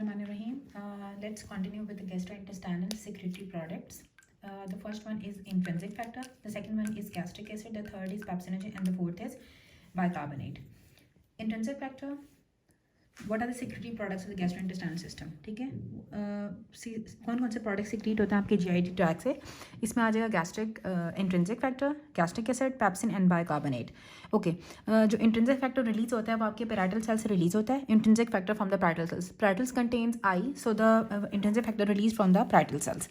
Let's continue with the gastrointestinal secretory products. The first one is intrinsic factor, the second one is gastric acid, the third is pepsinogen, and the fourth is bicarbonate. Intrinsic factor, what are the secretory products of the gastrointestinal system? ठीक है, कौन कौन से product secrete होते हैं आपके GIT track से? इसमें आ जाएगा gastric intrinsic factor, gastric acid, pepsin and bicarbonate. Okay, जो इंट्रिंसिक फैक्टर रिलीज होता है वो आपके पैराइटल सेल से रिलीज होता है. Intrinsic factor from the parietal cells. Parietals contains I, so the intrinsic factor release from the parietal cells,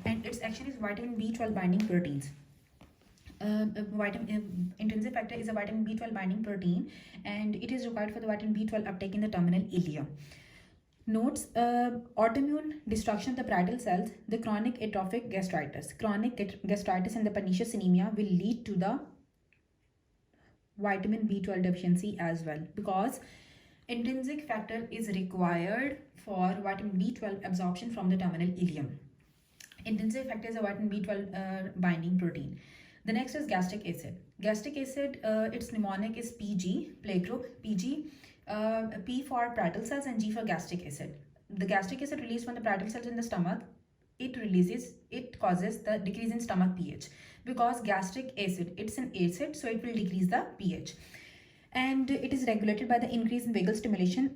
and its action is vitamin B12 binding proteins. Intrinsic factor is a vitamin B12 binding protein, and it is required for the vitamin B12 uptake in the terminal ileum. Notes: autoimmune destruction of the parietal cells, the chronic atrophic gastritis. Chronic gastritis and the pernicious anemia will lead to the vitamin B12 deficiency as well, because intrinsic factor is required for vitamin B12 absorption from the terminal ileum. Intrinsic factor is a vitamin B12 binding protein. The next is gastric acid. Gastric acid, its mnemonic is PG, plague group, PG, P for parietal cells and G for gastric acid. The gastric acid released from the parietal cells in the stomach, it causes the decrease in stomach pH, because gastric acid, it's an acid, so it will decrease the pH. And it is regulated by the increase in vagal stimulation.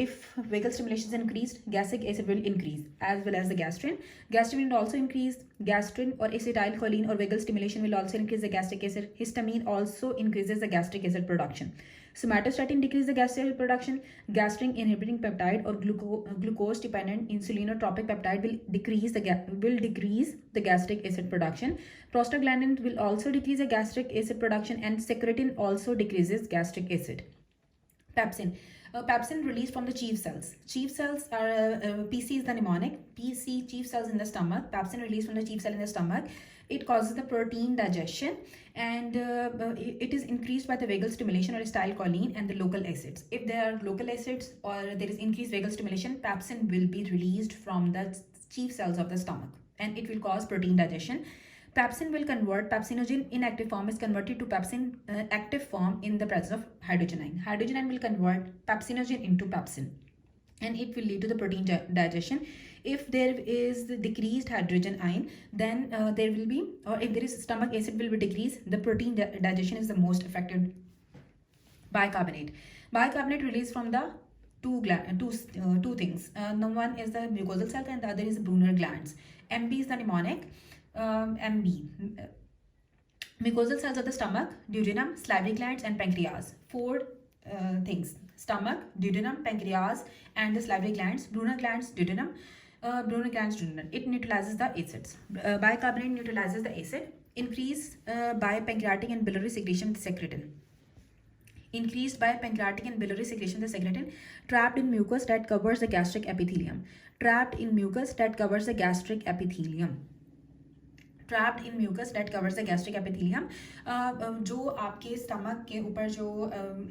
If vagal stimulation is increased, gastric acid will increase, as well as the gastrin. Gastrin will also increase. Gastrin or acetylcholine or vagal stimulation will also increase the gastric acid. Histamine also increases the gastric acid production. Somatostatin decreases the gastric acid production. Gastrin inhibiting peptide or glucose dependent insulinotropic peptide will decrease the gastric acid production. Prostaglandin will also decrease the gastric acid production, and secretin also decreases gastric acid. Pepsin. Pepsin released from the chief cells. Chief cells are, PC is the mnemonic. PC, chief cells in the stomach. Pepsin released from the chief cell in the stomach. It causes the protein digestion, and it is increased by the vagal stimulation or acetylcholine and the local acids. If there are local acids or there is increased vagal stimulation, pepsin will be released from the chief cells of the stomach, and it will cause protein digestion. Pepsin will convert, pepsinogen inactive form is converted to pepsin active form in the presence of hydrogen ion. Hydrogen ion will convert pepsinogen into pepsin, and it will lead to the protein digestion. If there is the decreased hydrogen ion, then there will be, or if there is stomach acid will be decreased, the protein digestion is the most affected. Bicarbonate. Bicarbonate released from the two things. One is the mucosal cell and the other is the Brunner glands. MB is the mnemonic. MB. Mucosal cells of the stomach, duodenum, salivary glands, and pancreas. Four things: stomach, duodenum, pancreas, and the salivary glands. Brunner glands, duodenum. Brunner glands, duodenum. It neutralizes the acids. Bicarbonate neutralizes the acid. Increase by pancreatic and biliary secretion with secretin. Increased by pancreatic and biliary secretion the secretin. Trapped in mucus that covers the gastric epithelium. Trapped in mucus that covers the gastric epithelium. Trapped in mucus that covers the gastric epithelium. जो आपके stomach के ऊपर जो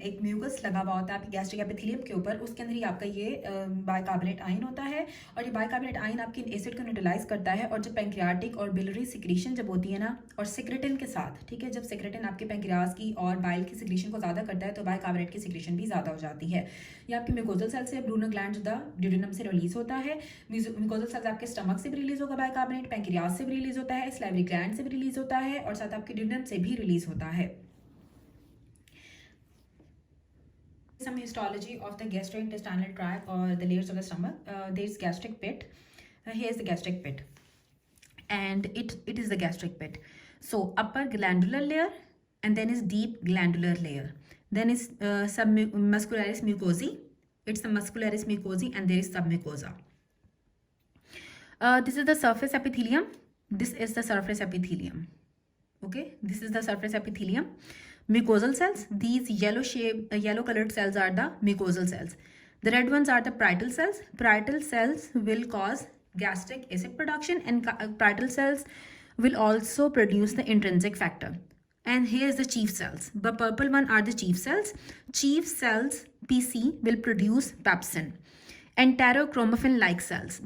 एक mucus लगा हुआ होता है आपके गैस्ट्रिक एपिथेलियम के ऊपर, उसके अंदर ही आपका ये बाइकार्बोनेट आयन होता है, और ये बाइकार्बोनेट आयन आपके एसिड को न्यूट्रलाइज करता है. और जब पैंक्रियाटिक और बिलरी सिक्रीशन जब होती है ना, और सिक्रेटिन के साथ, ठीक है, जब सिक्रेटिन आपके पैंक्रियाज की और बाइल की सिक्रीशन को ज़्यादा करता है तो बाइकार्बोनेट की सिक्रीशन भी ज़्यादा हो जाती है. ये आपके म्यूकोजल सेल से, ब्रूनर ग्लैंड द ड्यूडेनम से रिलीज होता है. म्यूकोजल सेल्स आपके स्टमक से भी रिलीज होगा बाइकार्बोनेट, पैंक्रियाज से भी रिलीज होता है, salivary gland से भी रिलीज होता है, और साथ आपके ड्यूडेनम से भी रिलीज होता है. Some histology of the gastrointestinal tract or the layers of the stomach. There is gastric pit. Here is the gastric pit, and it is the gastric pit. So upper glandular layer, and then is deep glandular layer. Then is submuscularis mucosae. It's the muscularis mucosae, and there is submucosa. This is the surface epithelium. This is the surface epithelium. Okay, this is the surface epithelium. Mucosal cells. These yellow colored cells are the mucosal cells. The red ones are the parietal cells. Parietal cells will cause gastric acid production, and parietal cells will also produce the intrinsic factor. And here is the chief cells. The purple one are the chief cells. Chief cells, PC, will produce pepsin. Enterochromaffin-like cells.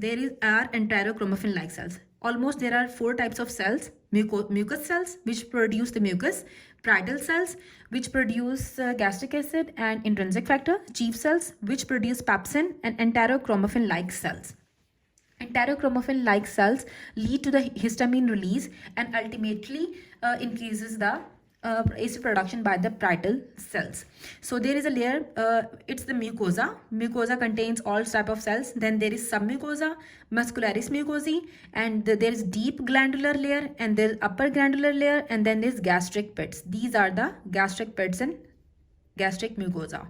Are enterochromaffin-like cells. Almost there are 4 types of cells. Mucus cells, which produce the mucus. parietal cells, which produce gastric acid and intrinsic factor, chief cells, which produce pepsin, and enterochromaffin-like cells. Enterochromaffin-like cells lead to the histamine release and ultimately increases the acid production by the parietal cells. So there is a layer, it's the mucosa. Mucosa contains all type of cells. Then there is submucosa, muscularis mucosae, and there is deep glandular layer, and there is upper glandular layer, and then there is gastric pits. These are the gastric pits and gastric mucosa.